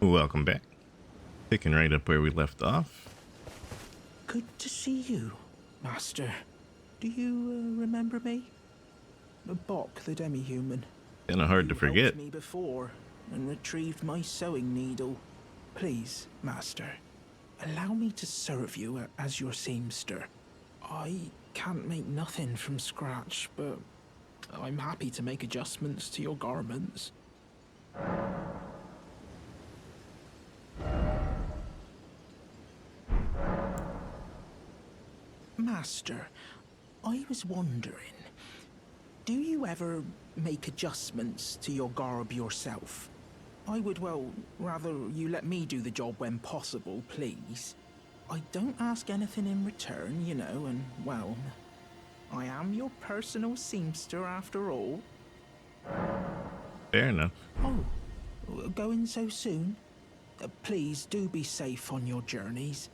Welcome back. Picking right up where we left off. Good to see you, Master. Do you remember me? Bok, the demi-human. Kinda hard to You forget. helped me before and retrieved my sewing needle. Please, Master, allow me to serve you as your seamster. I can't make nothing from scratch, but I'm happy to make adjustments to your garments. Master, I was wondering, do you ever make adjustments to your garb yourself? I would, well, rather you let me do the job when possible, please. I don't ask anything in return, you know, and, well, I am your personal seamster after all. Fair enough. Oh, going so soon? Please do be safe on your journeys.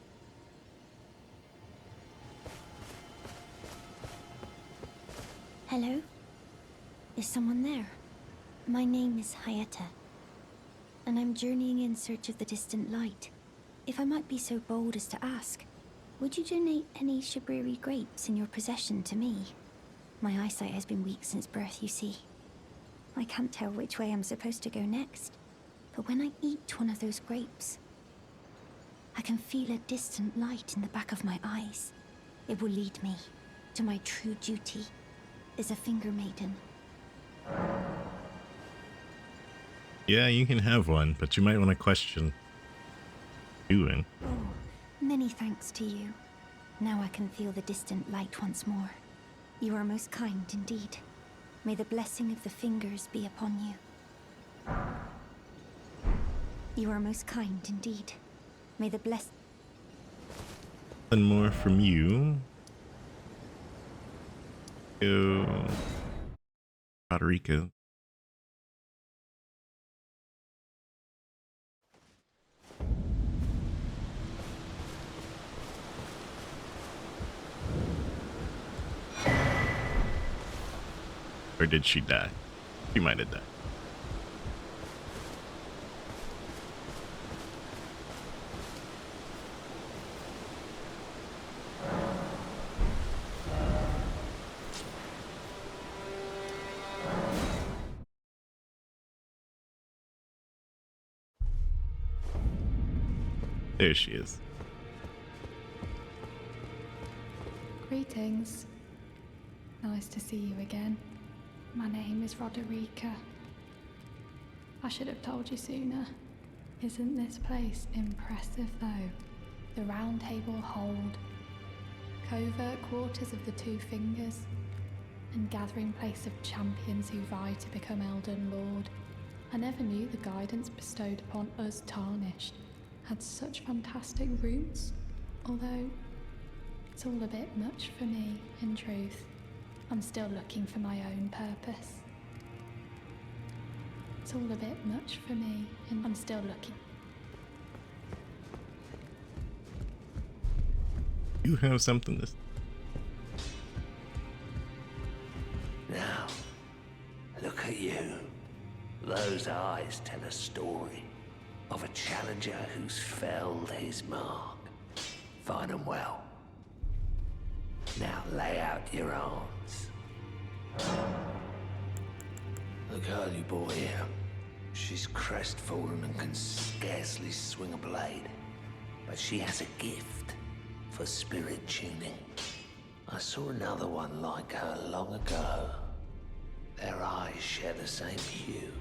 Hello? Is someone there? My name is Hayata, and I'm journeying in search of the distant light. If I might be so bold as to ask, would you donate any Shibriri grapes in your possession to me? My eyesight has been weak since birth, you see. I can't tell which way I'm supposed to go next, but when I eat one of those grapes, I can feel a distant light in the back of my eyes. It will lead me to my true duty as a finger maiden. Yeah, you can have one, but you might want to question doing. Oh, many thanks to you. Now I can feel the distant light once more. You are most kind indeed. May the blessing of the fingers be upon you. You are most kind indeed. May the And more from you. Go. Roderica. Or did she die? She might have died. There she is. Greetings. Nice to see you again. My name is Roderica. I should have told you sooner. Isn't this place impressive though? The round table hold, covert quarters of the Two Fingers, and gathering place of champions who vie to become Elden Lord. I never knew the guidance bestowed upon us tarnished had such fantastic roots, although it's all a bit much for me, in truth. I'm still looking for my own purpose. It's all a bit much for me, and I'm still looking. You have something to... Now, look at you. Those eyes tell a story of a challenger who's felled his mark. Fine and well. Now lay out your arms. The girly boy here, she's crestfallen and can scarcely swing a blade. But she has a gift for spirit tuning. I saw another one like her long ago. Their eyes share the same hue.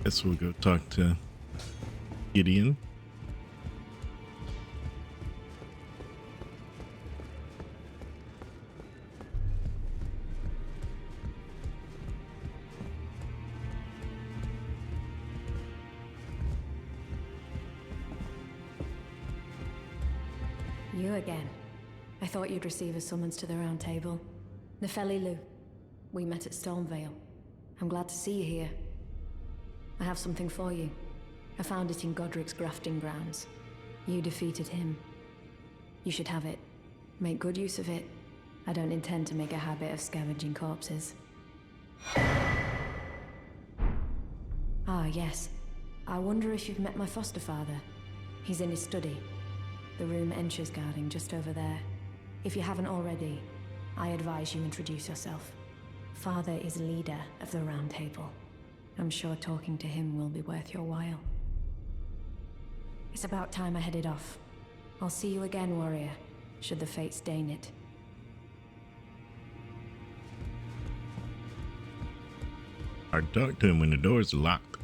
Guess we'll go talk to Gideon. You again. I thought you'd receive a summons to the Round Table. Nefeli Lu. We met at Stonevale. I'm glad to see you here. I have something for you. I found it in Godric's grafting grounds. You defeated him. You should have it. Make good use of it. I don't intend to make a habit of scavenging corpses. Ah, yes. I wonder if you've met my foster father. He's in his study. The room Ensha's guarding just over there. If you haven't already, I advise you introduce yourself. Father is leader of the Round Table. I'm sure talking to him will be worth your while. It's about time I headed off. I'll see you again, warrior, should the fates deign it. I'd talk to him when the doors are locked.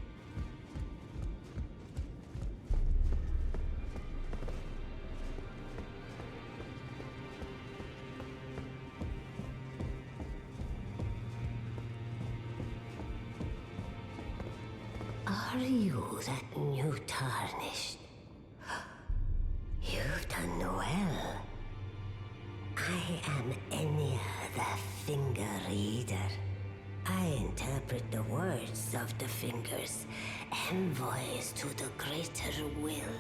Are you that new tarnished? You've done well. I am Enya the Finger Reader. I interpret the words of the fingers, envoys to the greater will.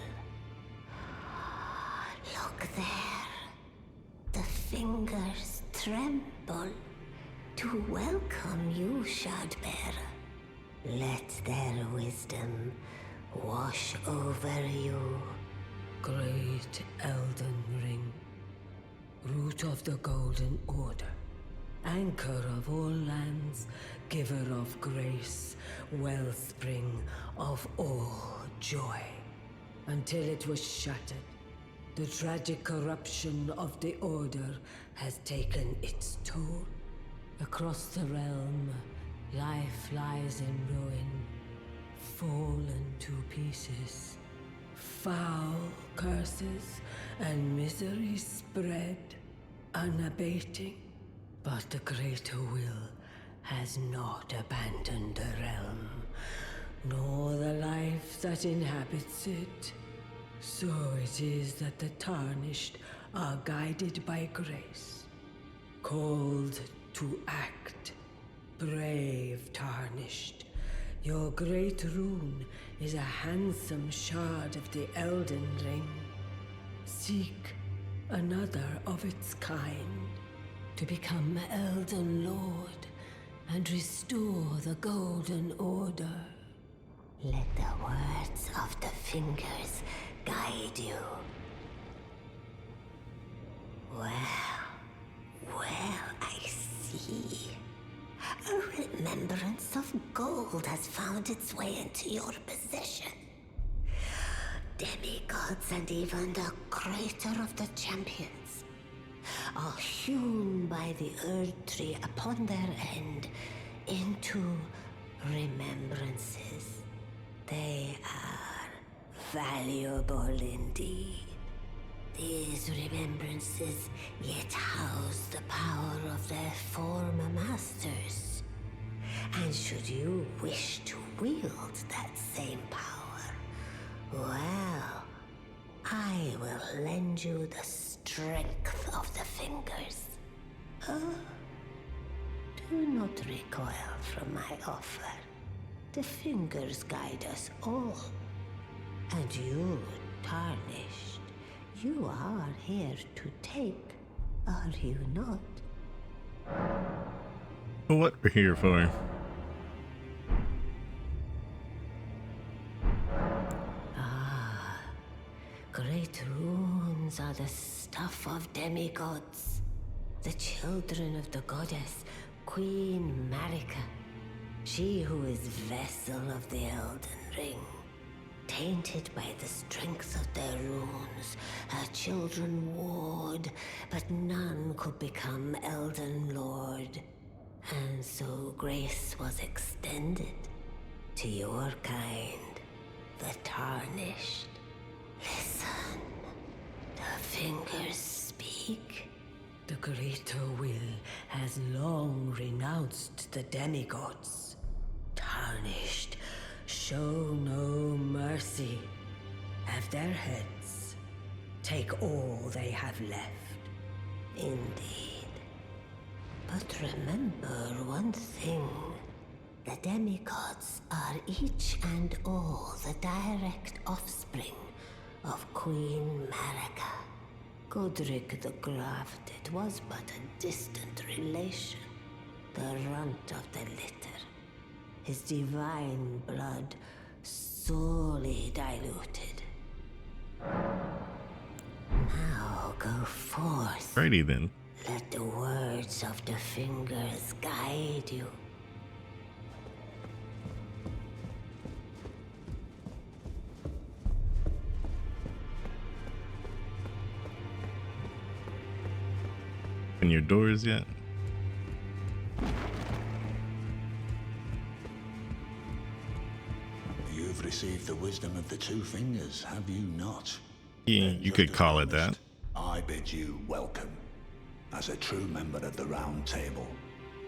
Look there. The fingers tremble to welcome you, Shardbearer. Let their wisdom wash over you. Great Elden Ring, root of the Golden Order, anchor of all lands, giver of grace, wellspring of all joy. Until it was shattered, the tragic corruption of the Order has taken its toll. Across the realm, life lies in ruin, fallen to pieces. Foul curses and misery spread, unabating. But the greater will has not abandoned the realm, nor the life that inhabits it. So it is that the Tarnished are guided by grace, called to act. Brave Tarnished, your great rune is a handsome shard of the Elden Ring. Seek another of its kind to become Elden Lord and restore the Golden Order. Let the words of the fingers guide you. Well, I see. A remembrance of gold has found its way into your possession. Demigods and even the creator of the champions are hewn by the Erd Tree upon their end into remembrances. They are valuable indeed. These remembrances yet house the power of their former masters. And should you wish to wield that same power, well, I will lend you the strength of the fingers. Do not recoil from my offer. The fingers guide us all. And you, Tarnished, you are here to take, are you not? What we're here for? Great runes are the stuff of demigods, the children of the goddess Queen Marika, she who is vessel of the Elden Ring. Tainted by the strength of their runes, her children warred, but none could become Elden Lord. And so grace was extended to your kind, the Tarnished. Listen, the fingers speak. The greater will has long renounced the demigods. Tarnished, show no mercy. Have their heads. Take all they have left. Indeed. But remember one thing. The demigods are each and all the direct offspring of Queen Marika. Godric the Grafted was but a distant relation, the runt of the litter. His divine blood sorely diluted. Now go forth. Alrighty then. Let the words of the fingers guide you. Open your doors yet? You've received the wisdom of the two fingers, have you not? Yeah, Then, you just could as call it that. promised, I bid you welcome. As a true member of the Round Table,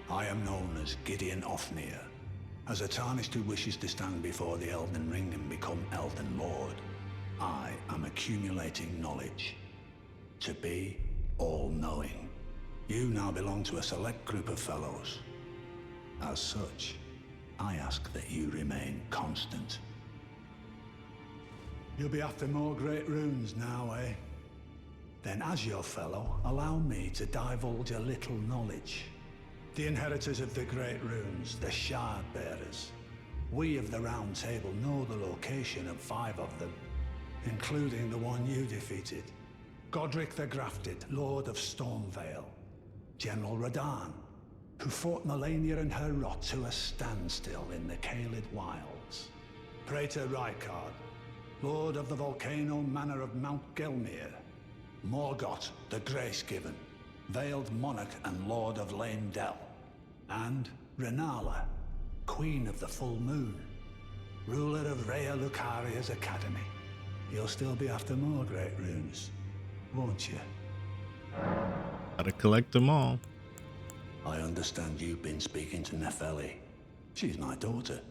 I am known as Gideon Ofnir. As a Tarnished who wishes to stand before the Elden Ring and become Elden Lord, I am accumulating knowledge. To be all-knowing. You now belong to a select group of fellows. As such, I ask that you remain constant. You'll be after more great runes now, eh? Then as your fellow, allow me to divulge a little knowledge. The inheritors of the great runes, the Shard Bearers. We of the Round Table know the location of 5 of them, including the one you defeated. Godric the Grafted, Lord of Stormvale. General Radahn, who fought Melania and her rot to a standstill in the Caelid Wilds. Praetor Rykard, Lord of the Volcano Manor of Mount Gelmir. Morgoth, the Grace-Given, Veiled Monarch and Lord of Lane Dell. And Renala, Queen of the Full Moon, ruler of Rhea Lucaria's Academy. You'll still be after more great runes, won't you? Gotta collect them all. I understand you've been speaking to Nefeli. She's my daughter.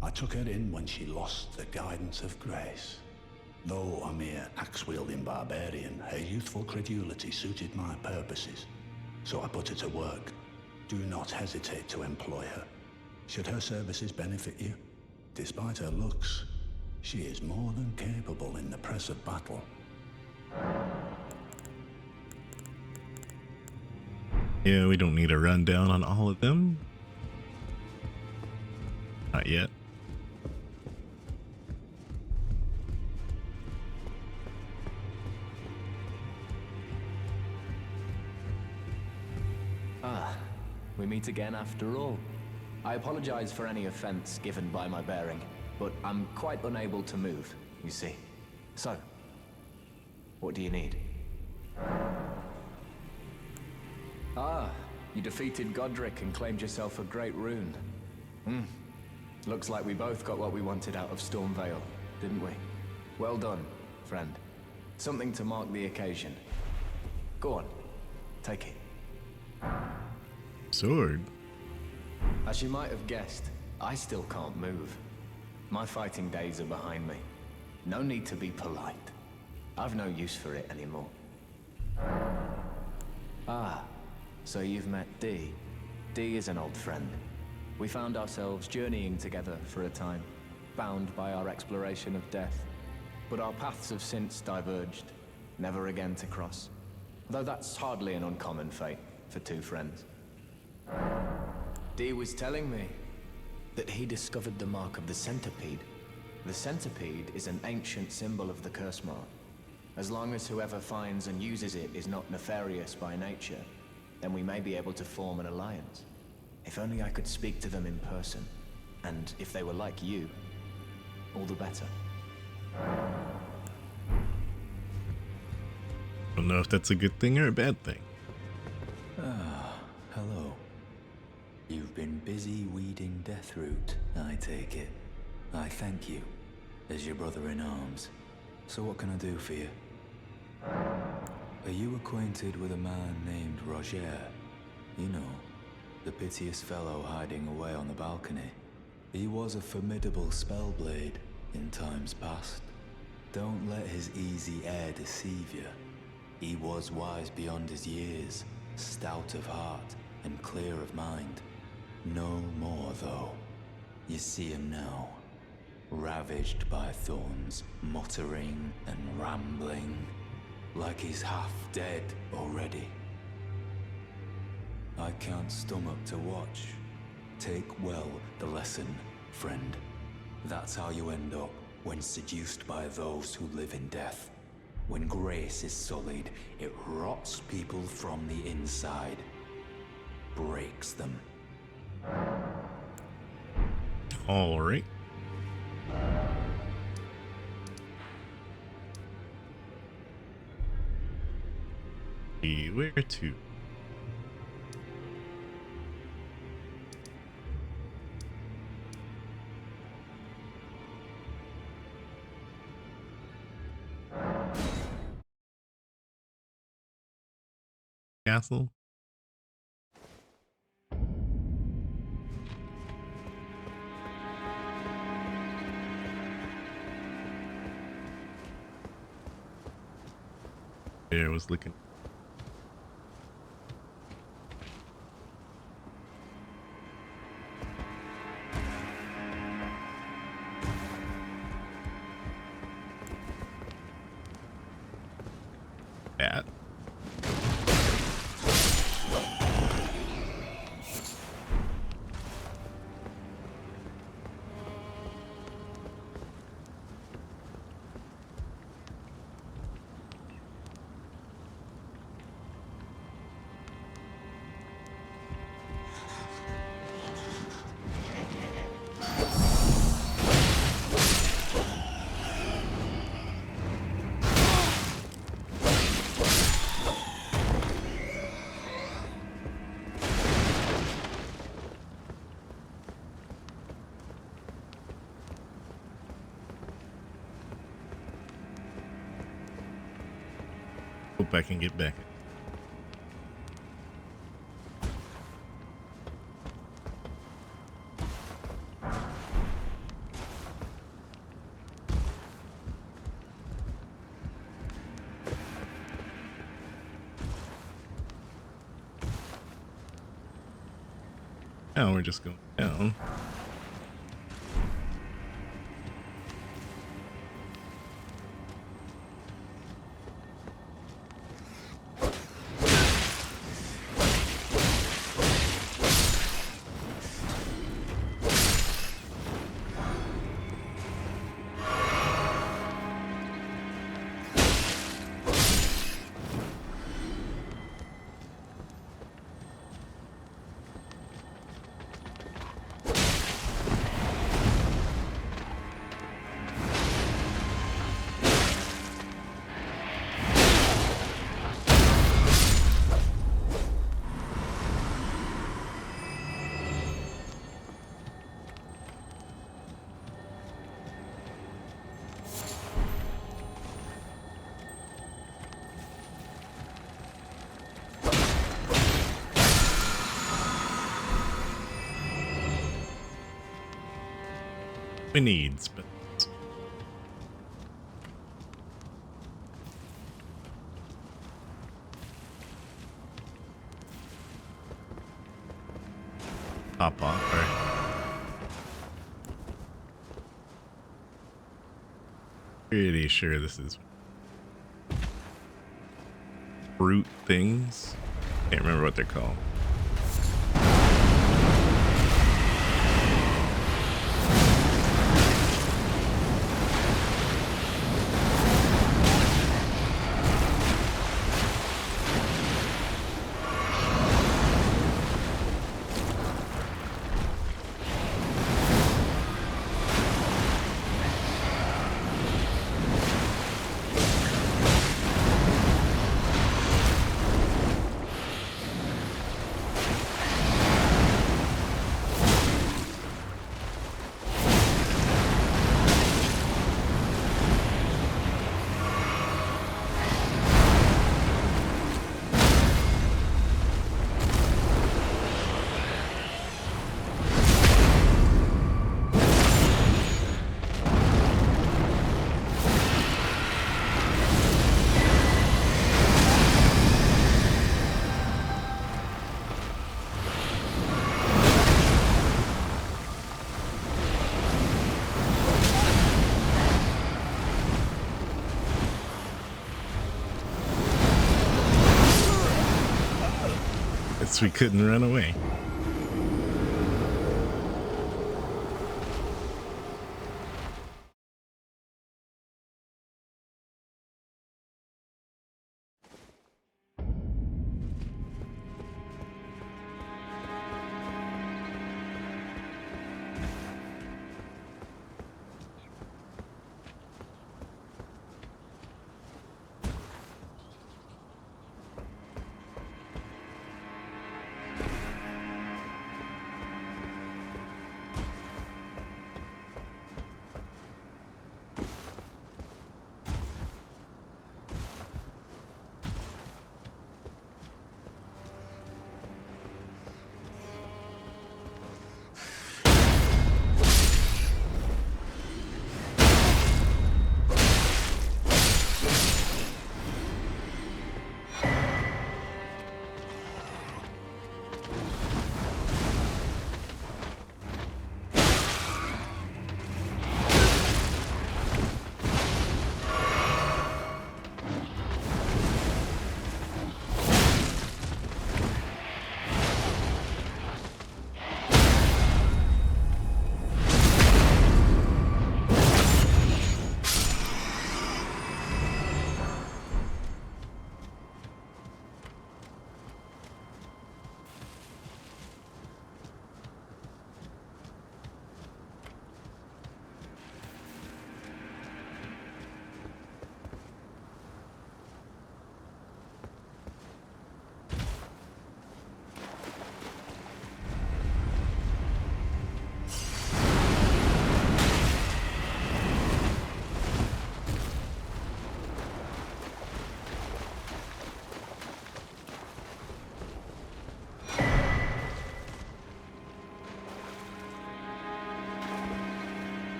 I took her in when she lost the guidance of grace. Though a mere axe-wielding barbarian, her youthful credulity suited my purposes. So I put her to work. Do not hesitate to employ her. Should her services benefit you, despite her looks, she is more than capable in the press of battle. Yeah, we don't need a rundown on all of them. Not yet. We meet again after all. I apologize for any offense given by my bearing, but I'm quite unable to move, you see. So, what do you need? Ah, you defeated Godric and claimed yourself a great rune. Looks like we both got what we wanted out of Stormvale, didn't we? Well done, friend. Something to mark the occasion. Go on, take it. Sword. As you might have guessed, I still can't move. My fighting days are behind me. No need to be polite. I've no use for it anymore. Ah, so you've met Dee. Dee is an old friend. We found ourselves journeying together for a time, bound by our exploration of death. But our paths have since diverged, never again to cross. Though that's hardly an uncommon fate for two friends. Dee was telling me that he discovered the mark of the centipede. The centipede is an ancient symbol of the curse mark. As long as whoever finds and uses it is not nefarious by nature, then we may be able to form an alliance. If only I could speak to them in person. And if they were like you, all the better. Don't know if that's a good thing or a bad thing. Hello. You've been busy weeding Deathroot, I take it. I thank you, as your brother in arms. So what can I do for you? Are you acquainted with a man named Roger? You know, the piteous fellow hiding away on the balcony. He was a formidable spellblade in times past. Don't let his easy air deceive you. He was wise beyond his years, stout of heart and clear of mind. No more, though. You see him now, ravaged by thorns, muttering and rambling, like he's half dead already. I can't stomach to watch. Take well the lesson, friend. That's how you end up when seduced by those who live in death. When grace is sullied, it rots people from the inside, breaks them. All right. Where to? Castle? There, I was looking. At. Hope I can get back. Now we're just going down. Needs, but hop off, right? Pretty sure this is fruit things. Can't remember what they're called. Guess we couldn't run away.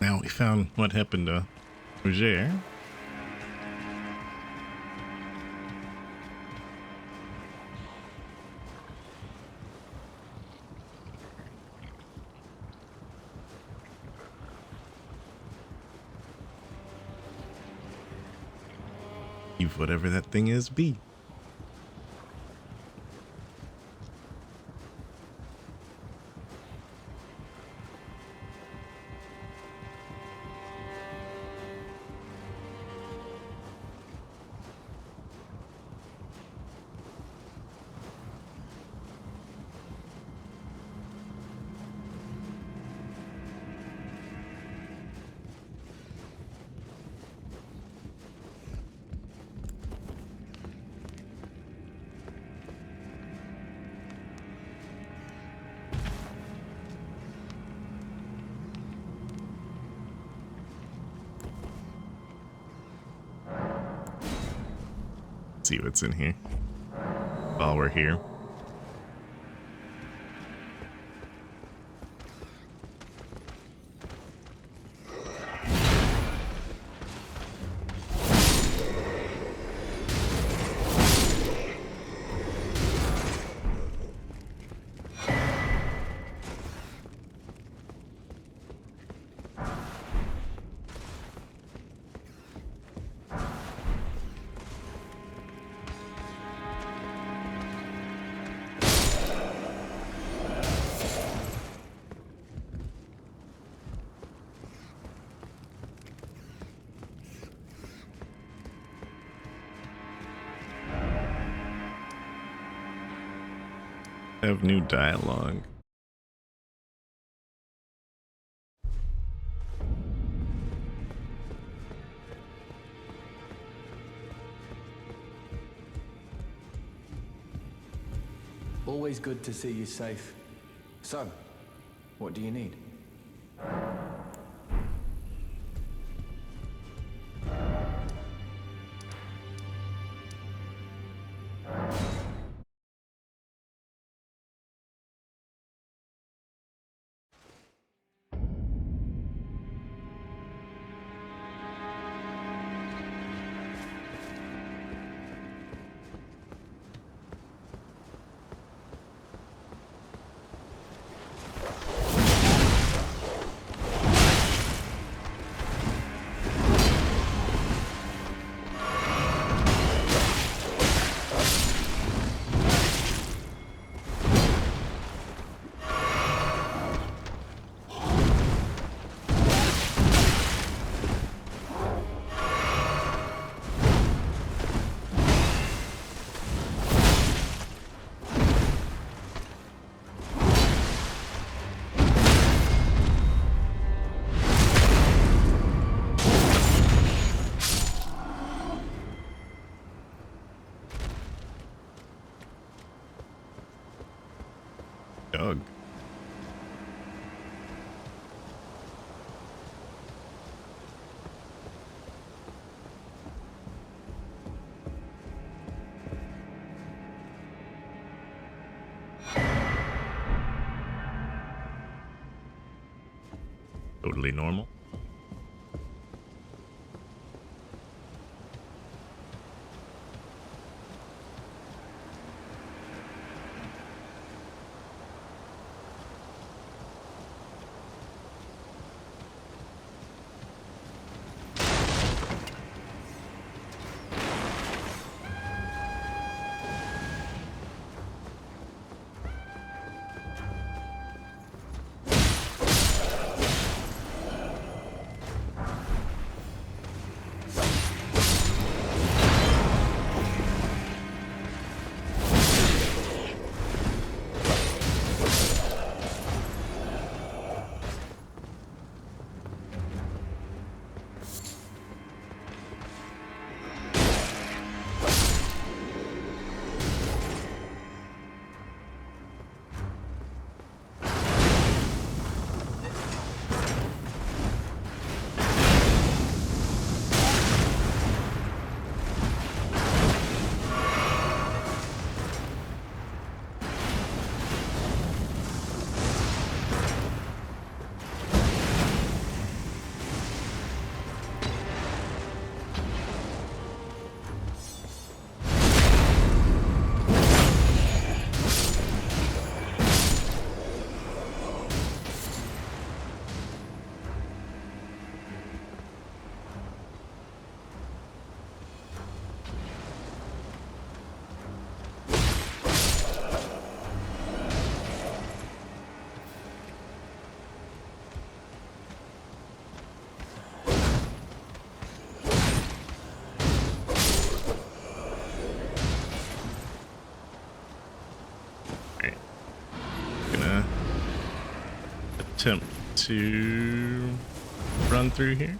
Now we found what happened to Roger. Leave whatever that thing is be. See what's in here while we're here. Have new dialogue. Always good to see you safe. So, what do you need? Dog. Totally normal. Attempt to run through here.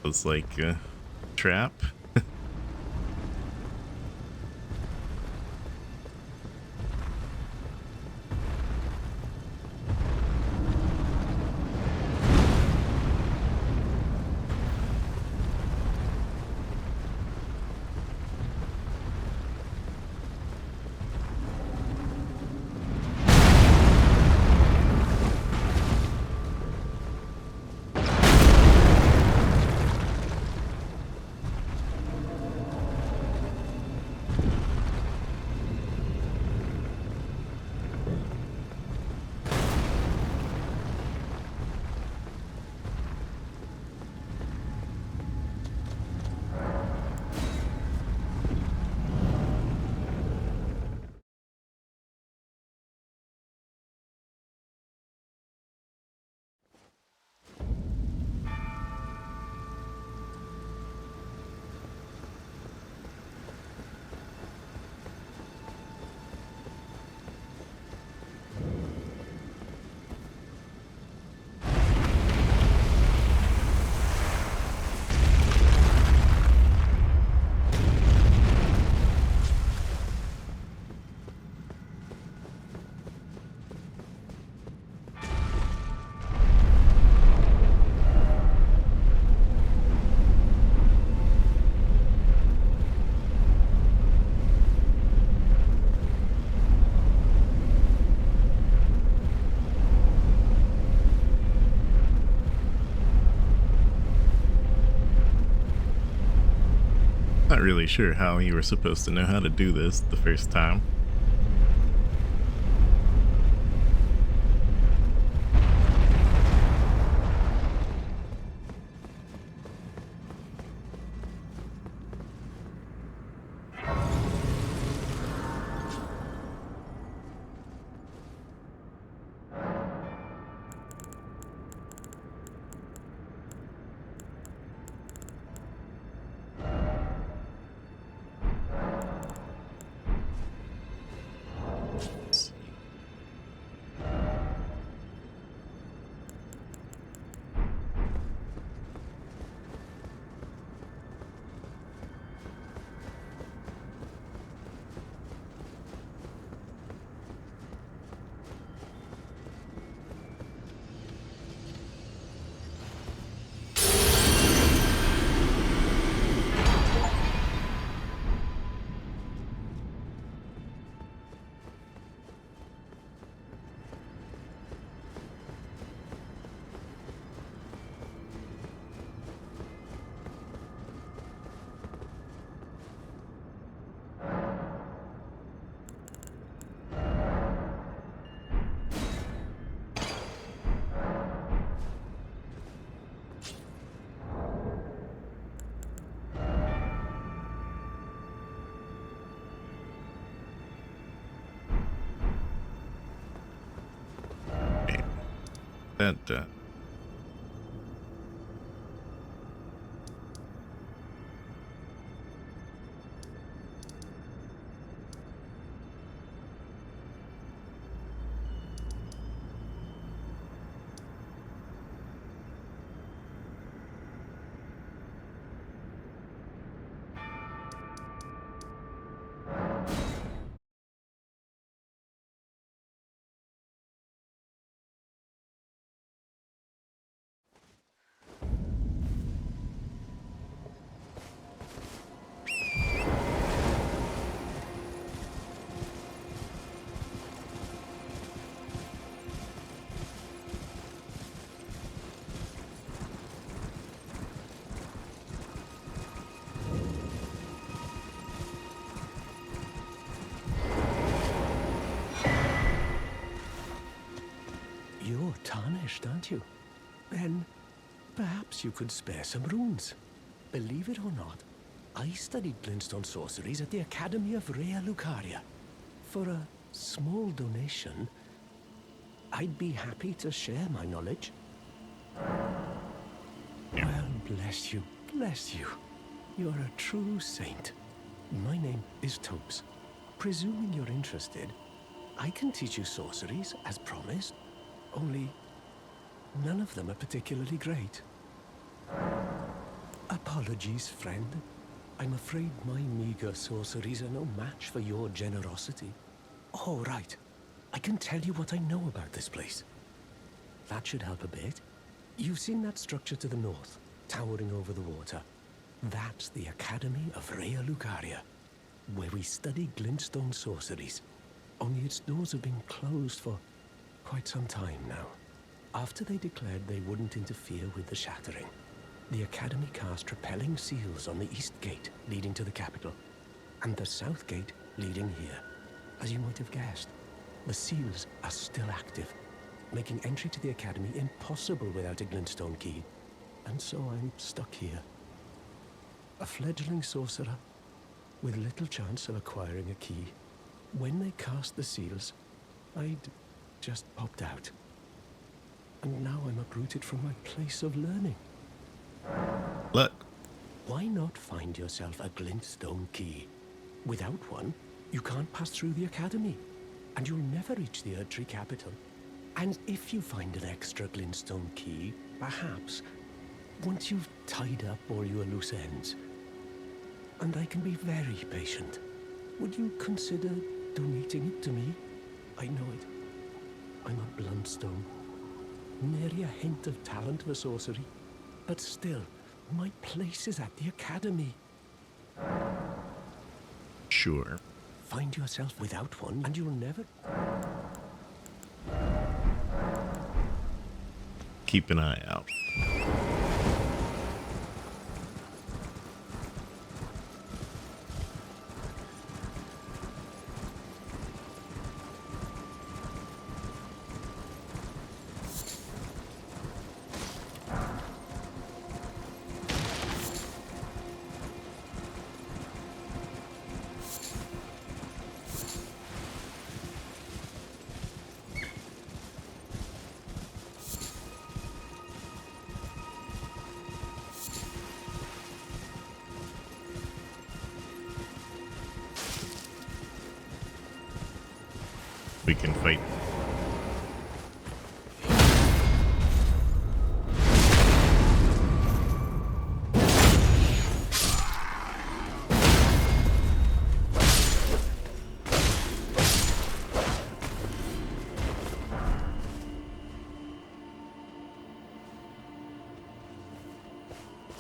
It's like a trap. Not really sure how you were supposed to know how to do this the first time. That done. You're tarnished, aren't you? Then perhaps you could spare some runes. Believe it or not, I studied glintstone sorceries at the Academy of Rea Lucaria. For a small donation, I'd be happy to share my knowledge. Well, bless you, bless you. You're a true saint. My name is Tobes. Presuming you're interested, I can teach you sorceries, as promised. Only, none of them are particularly great. Apologies, friend. I'm afraid my meager sorceries are no match for your generosity. Oh, right. I can tell you what I know about this place. That should help a bit. You've seen that structure to the north, towering over the water. That's the Academy of Rea Lucaria, where we study glintstone sorceries. Only its doors have been closed for quite some time now. After they declared they wouldn't interfere with the shattering, the Academy cast repelling seals on the east gate leading to the capital, and the south gate leading here. As you might have guessed, the seals are still active, making entry to the Academy impossible without a glintstone key. And so I'm stuck here. A fledgling sorcerer with little chance of acquiring a key. When they cast the seals, I'd just popped out. And now I'm uprooted from my place of learning. Look. Why not find yourself a glintstone key? Without one, you can't pass through the Academy, and you'll never reach the Erdtree capital. And if you find an extra glintstone key, perhaps, once you've tied up all your loose ends, and I can be very patient, would you consider donating it to me? I know it. I'm a bluntstone. Nary a hint of talent for sorcery. But still, my place is at the Academy. Sure. Find yourself without one, and you'll never... Keep an eye out. We can fight.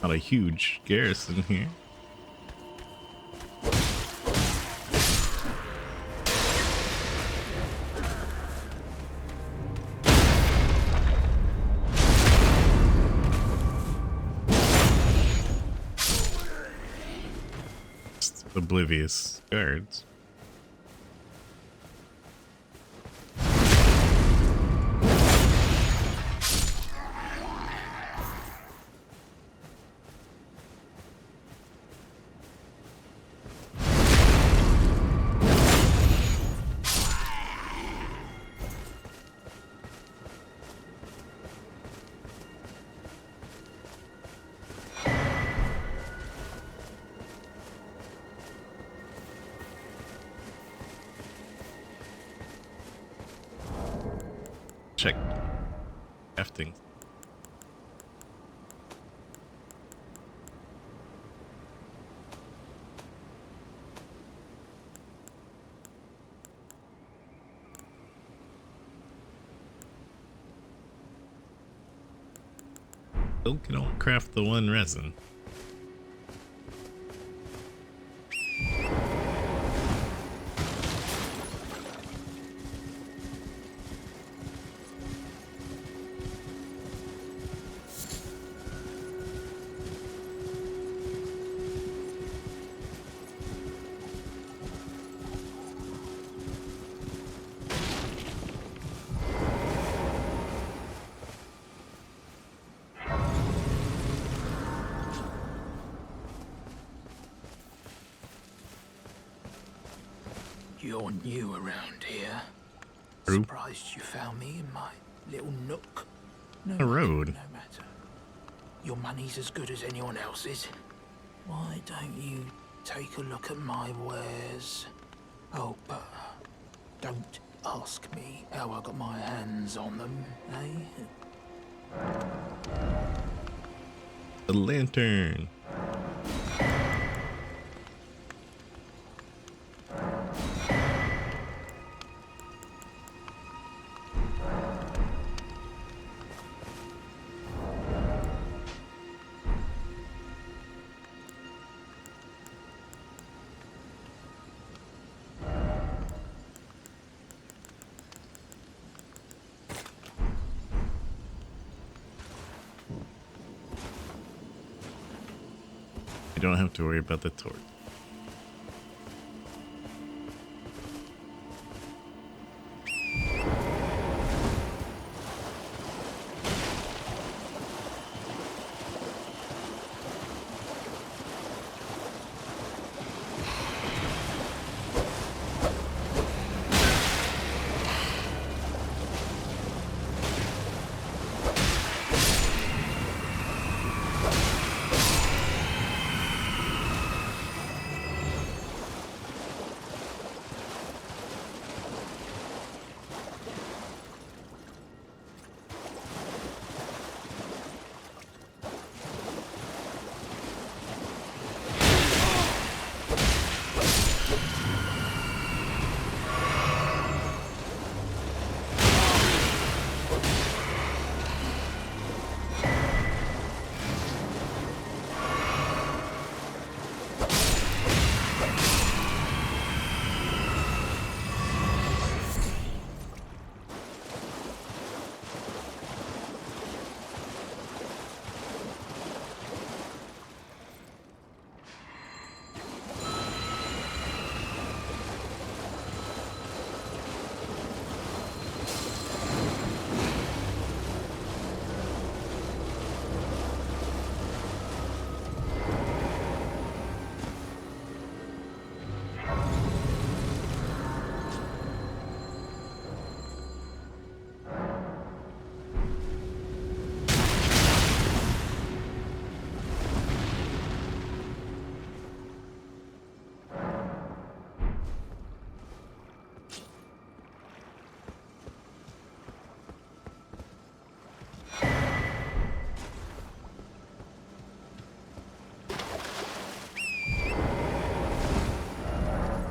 Not a huge garrison here. Oblivious guards. check crafting. Still can only craft the one resin. You're new around here. True. Surprised you found me in my little nook. No A matter, road. no matter. Your money's as good as anyone else's. Why don't you take a look at my wares? Oh, but don't ask me how I got my hands on them, eh? The lantern. You don't have to worry about the torch.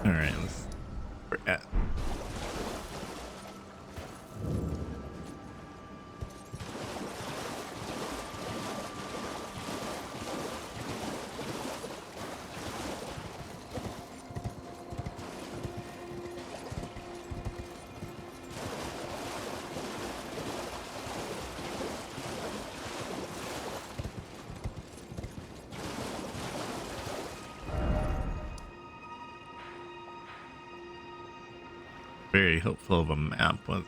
All right, we're at. Very hopeful of a map. Was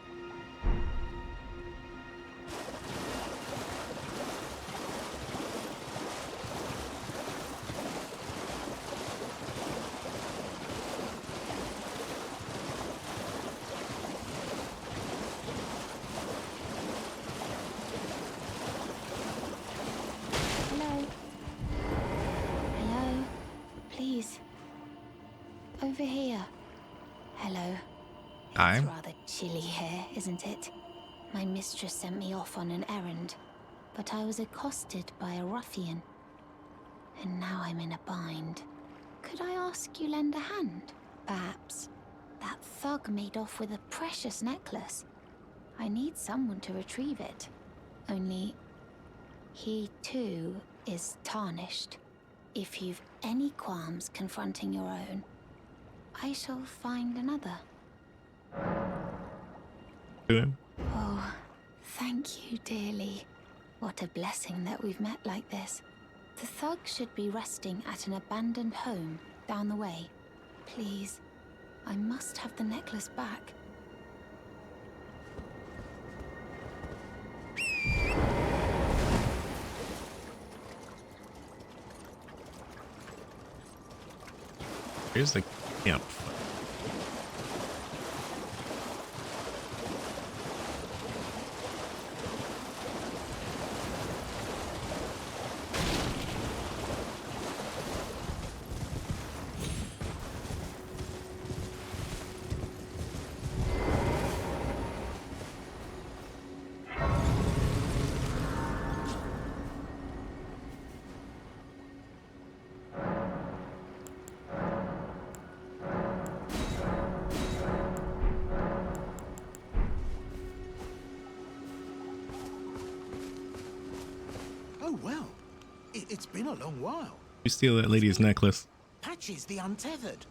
Hello? Hello? Please. Over here. Hello. It's I'm rather chilly here, isn't it? My mistress sent me off on an errand, but I was accosted by a ruffian. And now I'm in a bind. Could I ask you lend a hand? Perhaps. That thug made off with a precious necklace. I need someone to retrieve it. Only, he too is tarnished. If you've any qualms confronting your own, I shall find another. To him. Oh, thank you dearly. What a blessing that we've met like this. The thug should be resting at an abandoned home down the way. Please, I must have the necklace back. Here's the camp. Oh, well. It's been a long while. You steal that lady's necklace. Patches the Untethered.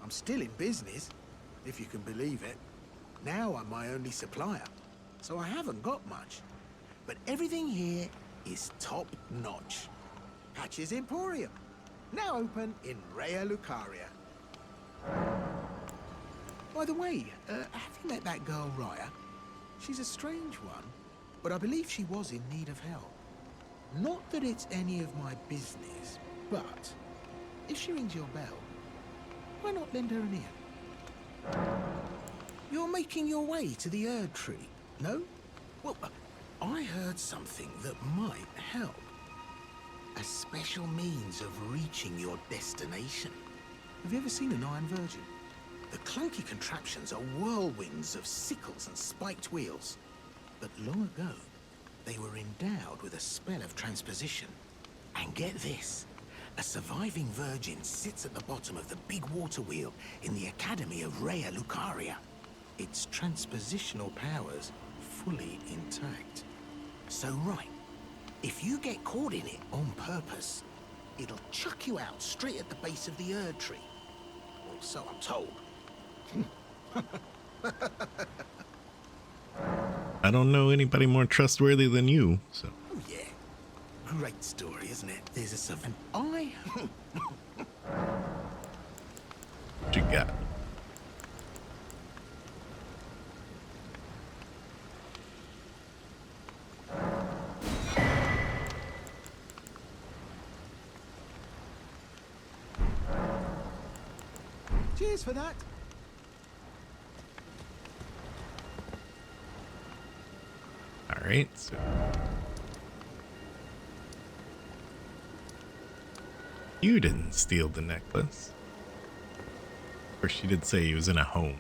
I'm still in business, if you can believe it. Now I'm my only supplier, so I haven't got much. But everything here is top-notch. Patches Emporium, now open in Raya Lucaria. By the way, have you met that girl, Raya? She's a strange one, but I believe she was in need of help. Not that it's any of my business, but if she rings your bell, why not lend her an ear? You're making your way to the Erd Tree, no? Well, I heard something that might help. A special means of reaching your destination. Have you ever seen an Iron Virgin? The clunky contraptions are whirlwinds of sickles and spiked wheels. But long ago, they were endowed with a spell of transposition. And get this, a surviving virgin sits at the bottom of the big water wheel in the Academy of Raya Lucaria. Its transpositional powers fully intact. So right, if you get caught in it on purpose, it'll chuck you out straight at the base of the Erd Tree. Or so I'm told. I don't know anybody more trustworthy than you, so. Oh yeah, great story, isn't it? There's a servant. I. What you got? Cheers for that. All right, so. You didn't steal the necklace. Or she did say he was in a home.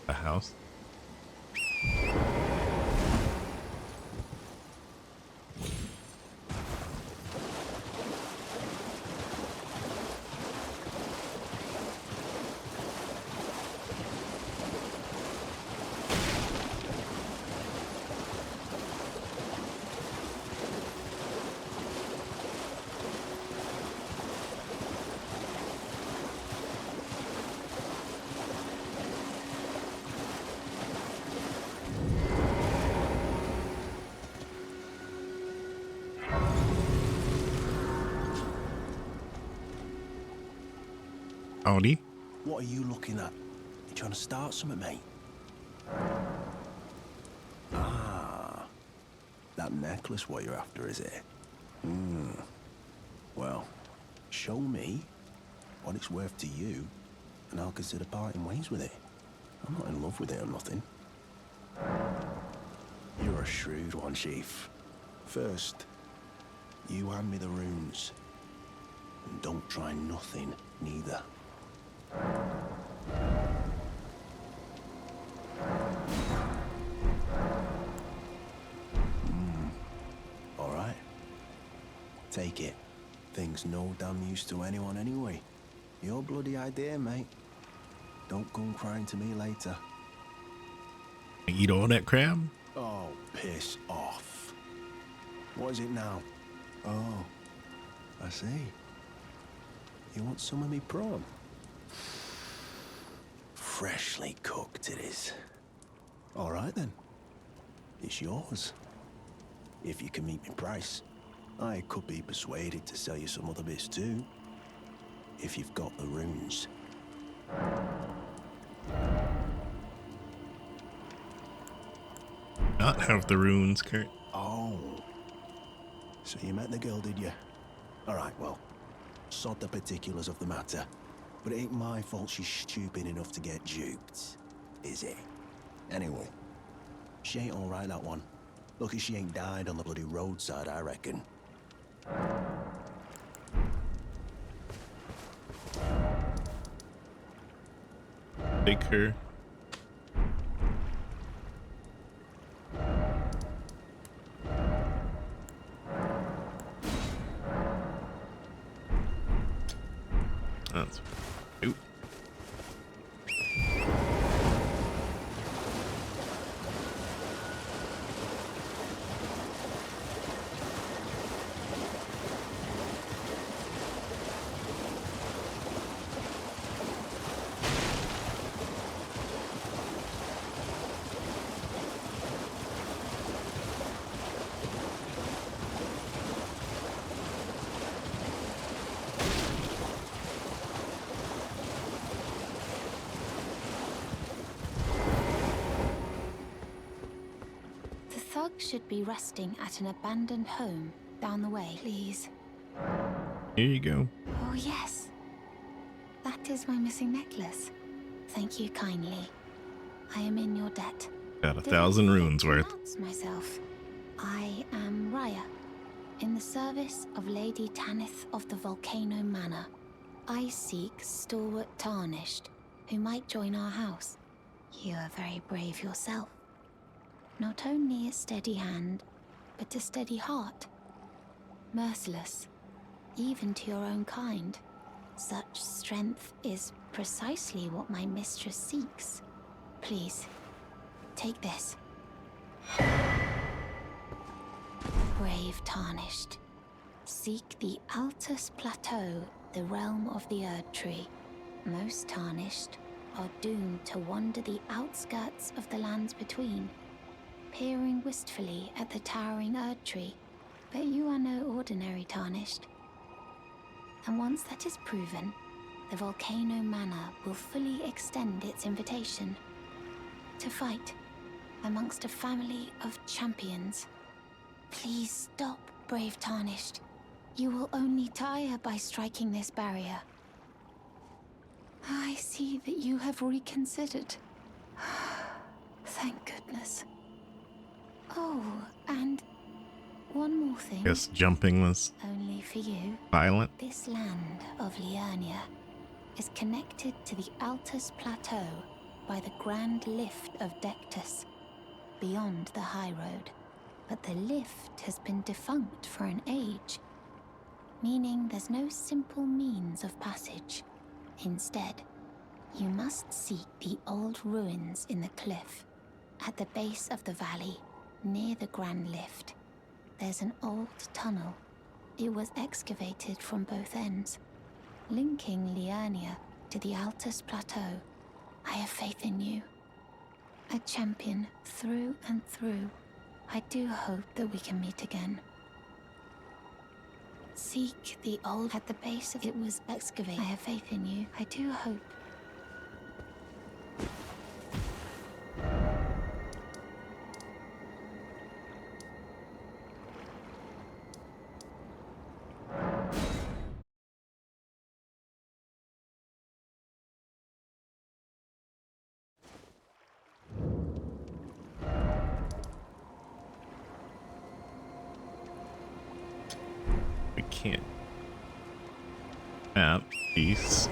A house. Howdy. What are you looking at? You trying to start something, mate? Ah, that necklace what you're after, is it? Well, show me what it's worth to you, and I'll consider parting ways with it. I'm not in love with it or nothing. You're a shrewd one, Chief. First, you hand me the runes. And don't try nothing, neither. Take it. Thing's no damn use to anyone anyway. Your bloody idea, mate. Don't come crying to me later. Eat all that crab? Oh, piss off. What is it now? Oh, I see. You want some of me prawn? Freshly cooked it is. All right then. It's yours. If you can meet me price. I could be persuaded to sell you some other bits too. If you've got the runes. Not have the runes, Kurt. Oh. So you met the girl, did you? Alright, well, sod the particulars of the matter. But it ain't my fault she's stupid enough to get duped, is it? Anyway, she ain't alright, that one. Lucky she ain't died on the bloody roadside, I reckon. Take her. That's oop. The thug should be resting at an abandoned home down the way. Please. Here you go. Oh, yes. That is my missing necklace. Thank you kindly. I am in your debt. Got 1,000 runes worth. Announce myself. I am Raya, in the service of Lady Tanith of the Volcano Manor. I seek stalwart Tarnished, who might join our house. You are very brave yourself. Not only a steady hand, but a steady heart. Merciless, even to your own kind. Such strength is precisely what my mistress seeks. Please, take this. Brave Tarnished. Seek the Altus Plateau, the realm of the Erd Tree. Most Tarnished are doomed to wander the outskirts of the lands between, peering wistfully at the towering Erd Tree. But you are no ordinary Tarnished. And once that is proven, the Volcano Manor will fully extend its invitation to fight amongst a family of champions. Please stop, brave Tarnished. You will only tire by striking this barrier. I see that you have reconsidered. Thank goodness. Oh, and one more thing. Guess jumping was Only for you. violent. This land of Liurnia is connected to the Altus Plateau by the Grand Lift of Dectus, beyond the high road. But the lift has been defunct for an age, meaning there's no simple means of passage. Instead, you must seek the old ruins in the cliff. At the base of the valley, near the Grand Lift, there's an old tunnel. It was excavated from both ends, linking Liurnia to the Altus Plateau. I have faith in you. A champion through and through. I do hope that we can meet again. Seek the old at the base of it was excavated. I have faith in you. I do hope. We can't. Map piece.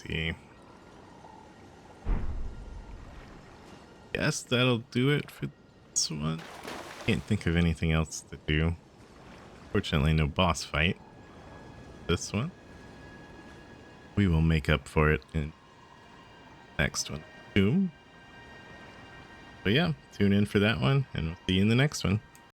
see. Guess that'll do it for this one. Can't think of anything else to do. Fortunately, no boss fight. This one. We will make up for it in next one. Boom. But yeah, tune in for that one, and we'll see you in the next one.